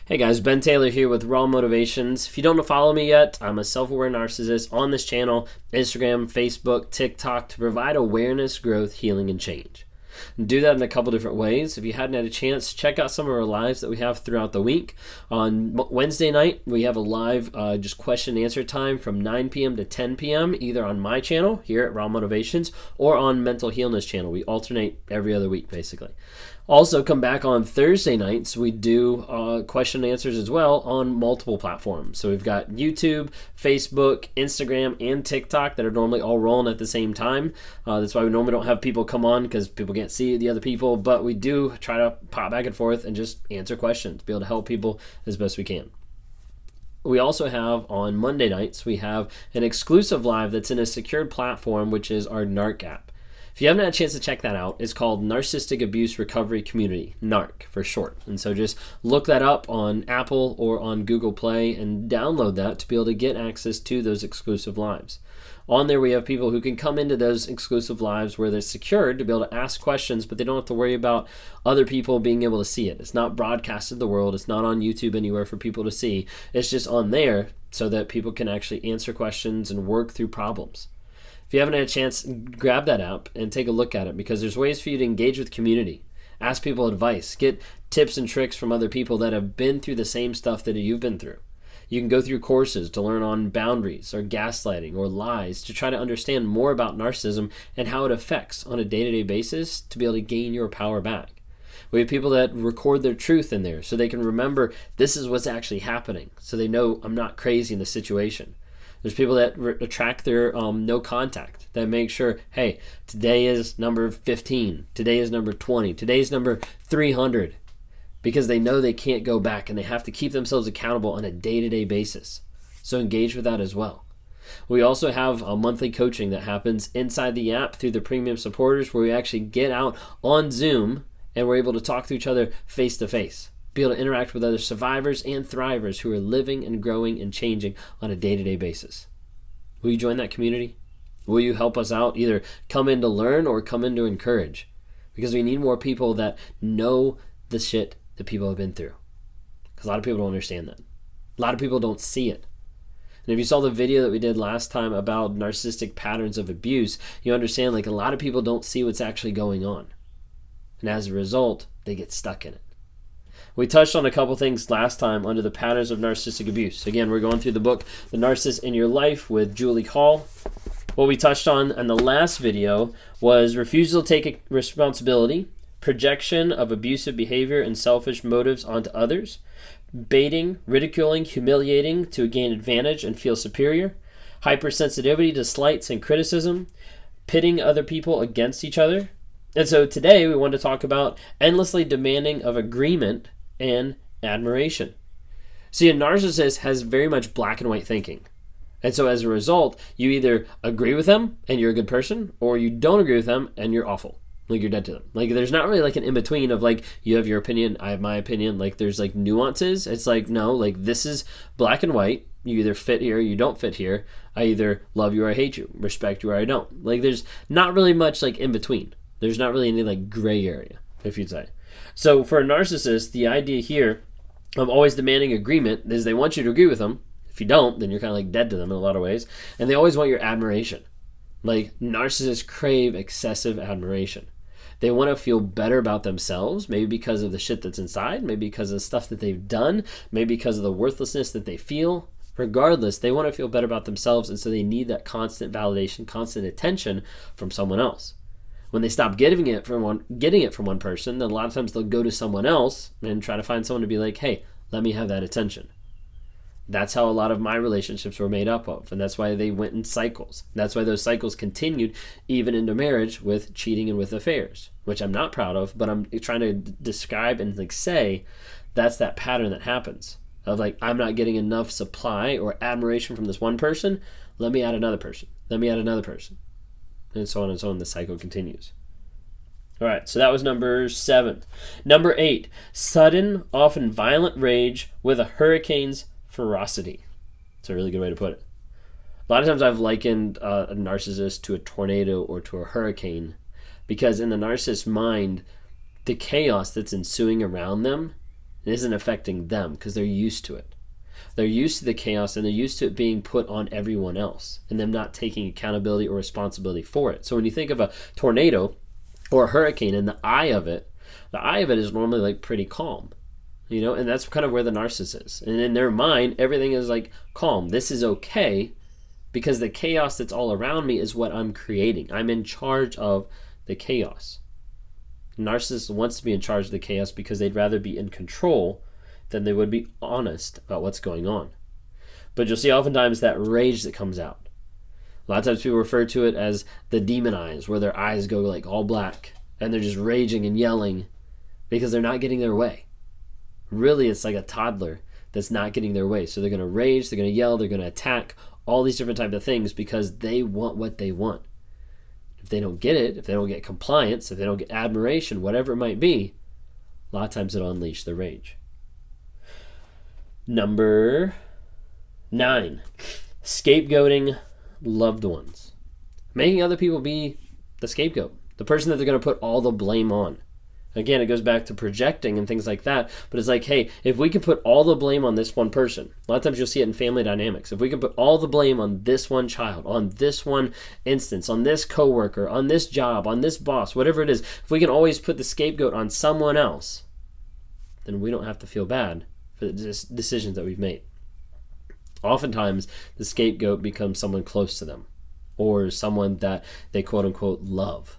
Hey guys, Ben Taylor here with Raw Motivations. If you don't follow me yet, I'm a self-aware narcissist on this channel, Instagram, Facebook, TikTok, to provide awareness, growth, healing, and change. And do that in a couple different ways. If you hadn't had a chance, check out some of our lives that we have throughout the week. On Wednesday night, we have a live just question and answer time from 9 p.m. to 10 p.m. either on my channel here at Raw Motivations or on Mental Healness channel. We alternate every other week, basically. Also, come back on Thursday nights. We do question and answers as well on multiple platforms. So we've got YouTube, Facebook, Instagram, and TikTok that are normally all rolling at the same time. That's why we normally don't have people come on because people can't see the other people. But we do try to pop back and forth and just answer questions, be able to help people as best we can. We also have on Monday nights, we have an exclusive live that's in a secured platform, which is our NARC app. If you haven't had a chance to check that out, it's called Narcissistic Abuse Recovery Community, NARC for short. And so just look that up on Apple or on Google Play and download that to be able to get access to those exclusive lives. On there, we have people who can come into those exclusive lives where they're secured to be able to ask questions, but they don't have to worry about other people being able to see it. It's not broadcasted to the world. It's not on YouTube anywhere for people to see. It's just on there so that people can actually answer questions and work through problems. If you haven't had a chance, grab that app and take a look at it, because there's ways for you to engage with community, ask people advice, get tips and tricks from other people that have been through the same stuff that you've been through. You can go through courses to learn on boundaries or gaslighting or lies to try to understand more about narcissism and how it affects on a day-to-day basis to be able to gain your power back. We have people that record their truth in there so they can remember this is what's actually happening, so they know I'm not crazy in the situation. There's people that track their no contact, that make sure, hey, today is number 15, today is number 20, today is number 300, because they know they can't go back and they have to keep themselves accountable on a day-to-day basis. So engage with that as well. We also have a monthly coaching that happens inside the app through the premium supporters, where we actually get out on Zoom and we're able to talk to each other face-to-face. Be able to interact with other survivors and thrivers who are living and growing and changing on a day-to-day basis. Will you join that community? Will you help us out? Either come in to learn or come in to encourage, because we need more people that know the shit that people have been through, because a lot of people don't understand that. A lot of people don't see it. And if you saw the video that we did last time about narcissistic patterns of abuse, you understand like a lot of people don't see what's actually going on. And as a result, they get stuck in it. We touched on a couple things last time under the patterns of narcissistic abuse. Again, we're going through the book, The Narcissist in Your Life with Julie Hall. What we touched on in the last video was refusal to take responsibility, projection of abusive behavior and selfish motives onto others, baiting, ridiculing, humiliating to gain advantage and feel superior, hypersensitivity to slights and criticism, pitting other people against each other. And so today we want to talk about endlessly demanding of agreement and admiration. See, a narcissist has very much black and white thinking. And so as a result, you either agree with them and you're a good person, or you don't agree with them and you're awful. Like you're dead to them. Like there's not really like an in-between of like you have your opinion, I have my opinion. Like there's like nuances. It's like, no, like this is black and white. You either fit here, you don't fit here. I either love you or I hate you, respect you or I don't. Like there's not really much like in between. There's not really any like gray area, if you'd say. So for a narcissist, the idea here of always demanding agreement is they want you to agree with them. If you don't, then you're kind of like dead to them in a lot of ways. And they always want your admiration. Like narcissists crave excessive admiration. They want to feel better about themselves, maybe because of the shit that's inside, maybe because of the stuff that they've done, maybe because of the worthlessness that they feel. Regardless, they want to feel better about themselves, and so they need that constant validation, constant attention from someone else. When they stop getting it from one person, then a lot of times they'll go to someone else and try to find someone to be like, hey, let me have that attention. That's how a lot of my relationships were made up of, and that's why they went in cycles. That's why those cycles continued even into marriage with cheating and with affairs, which I'm not proud of, but I'm trying to describe and like say that's that pattern that happens of like, I'm not getting enough supply or admiration from this one person, let me add another person, let me add another person. And so on and so on, the cycle continues. All right, so that was number 7. Number 8, sudden, often violent rage with a hurricane's ferocity. It's a really good way to put it. A lot of times I've likened a narcissist to a tornado or to a hurricane, because in the narcissist's mind, the chaos that's ensuing around them It isn't affecting them because they're used to it. They're used to the chaos, and they're used to it being put on everyone else and them not taking accountability or responsibility for it. So when you think of a tornado or a hurricane and the eye of it is normally like pretty calm, and that's kind of where the narcissist is. And in their mind, everything is like calm. This is okay because the chaos that's all around me is what I'm creating. I'm in charge of the chaos. Narcissist wants to be in charge of the chaos because they'd rather be in control than they would be honest about what's going on. But you'll see oftentimes that rage that comes out. A lot of times people refer to it as the demon eyes, where their eyes go like all black and they're just raging and yelling because they're not getting their way. Really, it's like a toddler that's not getting their way. So they're going to rage, they're going to yell, they're going to attack, all these different types of things because they want what they want. If they don't get it, if they don't get compliance, if they don't get admiration, whatever it might be, a lot of times it'll unleash the rage. Number 9, scapegoating loved ones. Making other people be the scapegoat, the person that they're going to put all the blame on. Again, it goes back to projecting and things like that, but it's like, hey, if we can put all the blame on this one person, a lot of times you'll see it in family dynamics. If we can put all the blame on this one child, on this one instance, on this coworker, on this job, on this boss, whatever it is, if we can always put the scapegoat on someone else, then we don't have to feel bad for the decisions that we've made. Oftentimes, the scapegoat becomes someone close to them or someone that they quote-unquote love.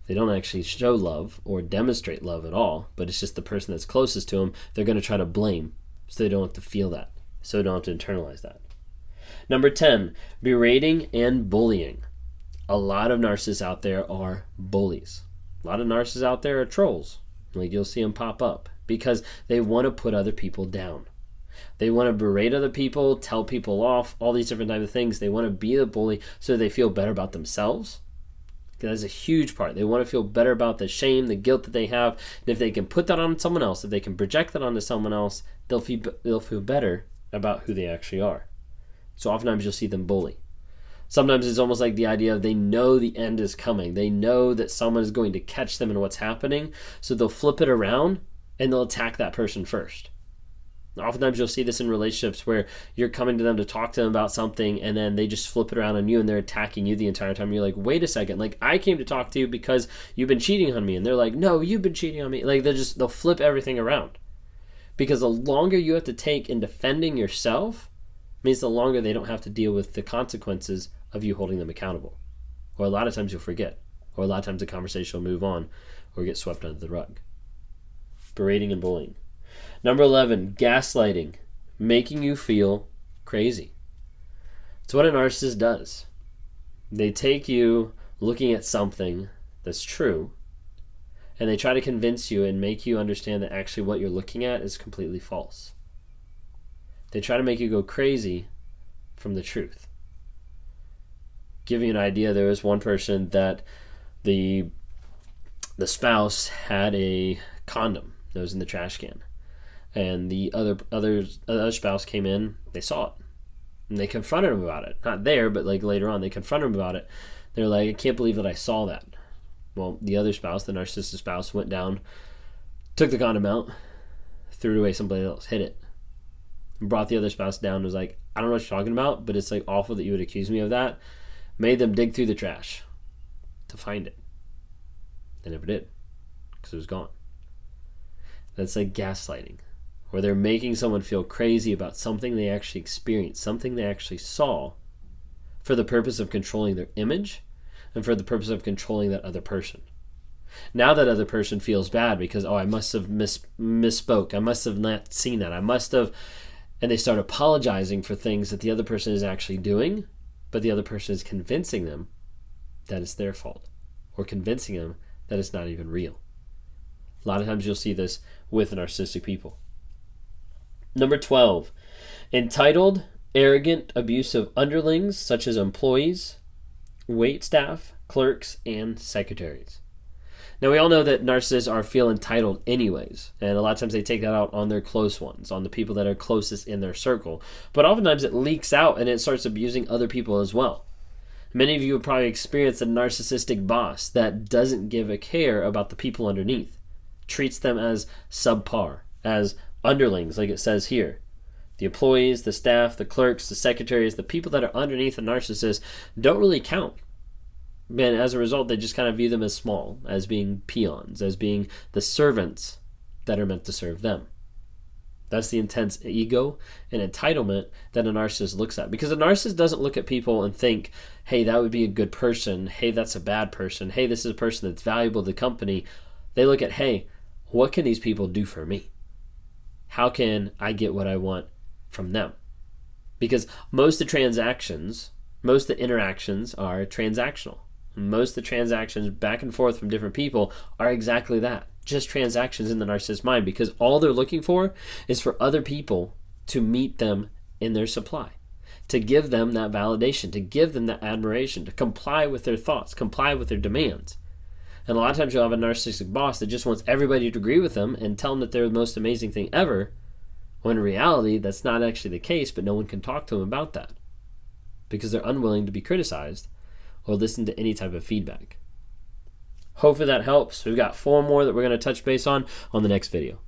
They don't actually show love or demonstrate love at all, but it's just the person that's closest to them they're going to try to blame so they don't have to feel that, so they don't have to internalize that. Number 10, berating and bullying. A lot of narcissists out there are bullies. A lot of narcissists out there are trolls. Like you'll see them pop up because they want to put other people down. They want to berate other people, tell people off, all these different types of things. They want to be the bully so they feel better about themselves. That's a huge part. They want to feel better about the shame, the guilt that they have. And if they can put that on someone else, if they can project that onto someone else, they'll feel better about who they actually are. So oftentimes you'll see them bully. Sometimes it's almost like the idea of they know the end is coming. They know that someone is going to catch them in what's happening. So they'll flip it around and they'll attack that person first. Oftentimes you'll see this in relationships where you're coming to them to talk to them about something and then they just flip it around on you and they're attacking you the entire time. You're like, wait a second, like I came to talk to you because you've been cheating on me. And they're like, no, you've been cheating on me. Like they'll flip everything around. Because the longer you have to take in defending yourself means the longer they don't have to deal with the consequences of you holding them accountable. Or a lot of times you'll forget. Or a lot of times the conversation will move on or get swept under the rug. Berating and bullying. Number 11, gaslighting, making you feel crazy. It's what a narcissist does. They take you looking at something that's true, and they try to convince you and make you understand that actually what you're looking at is completely false. They try to make you go crazy from the truth. Give you an idea, there was one person that the spouse had a condom that was in the trash can. And the other spouse came in, they saw it. And they confronted him about it. Not there, but like later on, they confronted him about it. They're like, I can't believe that I saw that. Well, the other spouse, the narcissistic spouse, went down, took the condom out, threw it away someplace else, hid it. And brought the other spouse down and was like, I don't know what you're talking about, but it's like awful that you would accuse me of that. Made them dig through the trash to find it. They never did, because it was gone. That's like gaslighting, where they're making someone feel crazy about something they actually experienced, something they actually saw, for the purpose of controlling their image and for the purpose of controlling that other person. Now that other person feels bad because, I must have misspoke. I must have not seen that. I must have, and they start apologizing for things that the other person is actually doing, but the other person is convincing them that it's their fault, or convincing them that it's not even real. A lot of times you'll see this with narcissistic people. Number 12, entitled, arrogant, abusive underlings such as employees, wait staff, clerks, and secretaries. Now we all know that narcissists feel entitled anyways, and a lot of times they take that out on their close ones, on the people that are closest in their circle. But oftentimes it leaks out and it starts abusing other people as well. Many of you have probably experienced a narcissistic boss that doesn't give a care about the people underneath, treats them as subpar, as underlings, like it says here. The employees, the staff, the clerks, the secretaries, the people that are underneath a narcissist don't really count. And as a result, they just kind of view them as small, as being peons, as being the servants that are meant to serve them. That's the intense ego and entitlement that a narcissist looks at. Because a narcissist doesn't look at people and think, hey, that would be a good person. Hey, that's a bad person. Hey, this is a person that's valuable to the company. They look at, hey, what can these people do for me? How can I get what I want from them? Because most of the interactions are transactional. Most of the transactions back and forth from different people are exactly that. Just transactions in the narcissist's mind, because all they're looking for is for other people to meet them in their supply, to give them that validation, to give them that admiration, to comply with their thoughts, comply with their demands. And a lot of times you'll have a narcissistic boss that just wants everybody to agree with them and tell them that they're the most amazing thing ever, when in reality that's not actually the case, but no one can talk to them about that because they're unwilling to be criticized or listen to any type of feedback. Hopefully that helps. We've got 4 more that we're going to touch base on the next video.